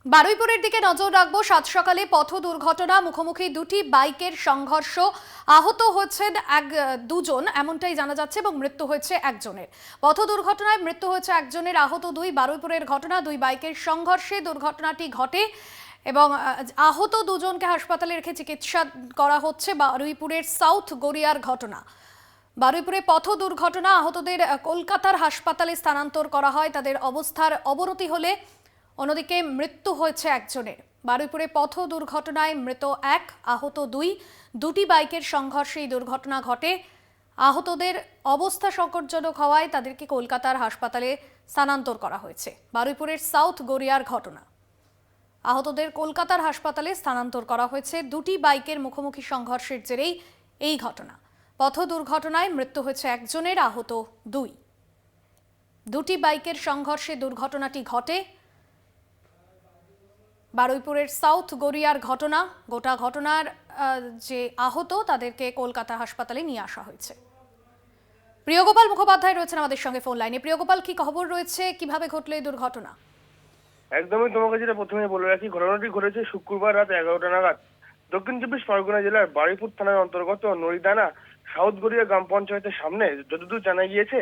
বারুইপুরের দিকে নজর রাখবো। সাত সকালে পথ দুর্ঘটনা, মুখোমুখি দুটি বাইকের সংঘর্ষ, আহত হয়েছেন দুজন এমনটাই জানা যাচ্ছে এবং মৃত্যু হয়েছে একজনের। পথ দুর্ঘটনায় মৃত্যু হয়েছে একজনের, আহত দুই। বারুইপুরের ঘটনা, দুই বাইকের সংঘর্ষে দুর্ঘটনাটি ঘটে এবং আহত দুজনকে হাসপাতালে রেখে চিকিৎসা করা হচ্ছে। বারুইপুরের সাউথ গড়িয়ার ঘটনা। বারুইপুরে পথ দুর্ঘটনা, আহতদের কলকাতার হাসপাতালে স্থানান্তর করা হয়। তাদের অবস্থার অবনতি হলে অন্যদিকে মৃত্যু হয়েছে একজনের। বারুইপুরে পথ দুর্ঘটনায় মৃত এক, আহত দুই। দুটি বাইকের সংঘর্ষে এই দুর্ঘটনা ঘটে। আহতদের অবস্থা সংকটজনক হওয়ায় তাদেরকে কলকাতার হাসপাতালে স্থানান্তর করা হয়েছে। বারুইপুরের সাউথ গড়িয়ার ঘটনা, আহতদের কলকাতার হাসপাতালে স্থানান্তর করা হয়েছে। দুটি বাইকের মুখোমুখি সংঘর্ষের জেরেই এই ঘটনা। পথ দুর্ঘটনায় মৃত্যু হয়েছে একজনের, আহত দুই। দুটি বাইকের সংঘর্ষে দুর্ঘটনাটি ঘটে। বারুইপুরের সাউথ গড়িয়ার ঘটনা। গোটা ঘটনার যে আহত তাদেরকে কলকাতা হাসপাতালে নিয়ে আসা হয়েছে। প্রিয়গোপাল মুখোপাধ্যায় রয়েছেন আমাদের সঙ্গে ফোন লাইনে। প্রিয়গোপাল, কি খবর রয়েছে, কিভাবে ঘটলো এই দুর্ঘটনা? একদমই তোমাকে যেটা প্রথমে বলে রাখি, ঘটনাটি ঘটেছে শুক্রবার রাত 11টা নাগাদ দক্ষিণ চব্বিশ পরগনা জেলার বারুইপুর থানার অন্তর্গত নড়িদানা সাউথ গড়িয়া গ্রাম পঞ্চায়েতের সামনে। যতদূর জানা গিয়েছে,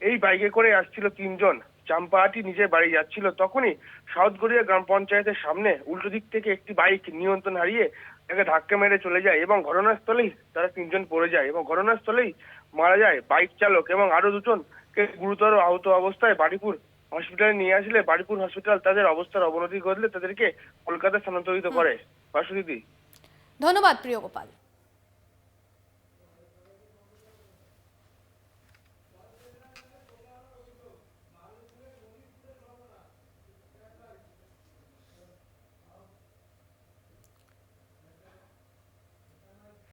এই বাইকে করে আসছিল তিনজন। চাম্পাহাটি নিজের বাড়ি যাচ্ছিল, তখনই সাউথ গড়িয়া গ্রাম পঞ্চায়েতের সামনে উল্টো দিক থেকে একটি বাইক নিয়ন্ত্রণ হারিয়ে তাকে ধাক্কা মেরে চলে যায় এবং ঘটনাস্থলেই তারা তিনজন পড়ে যায় এবং ঘটনাস্থলেই মারা যায় বাইক চালক এবং আরো দুজনকে গুরুতর আহত অবস্থায় বারুইপুর হসপিটালে নিয়ে আসলে বারুইপুর হসপিটাল তাদের অবস্থার অবনতি ঘটলে তাদেরকে কলকাতা স্থানান্তরিত করে। বাসুদিদি, ধন্যবাদ প্রিয়গোপাল।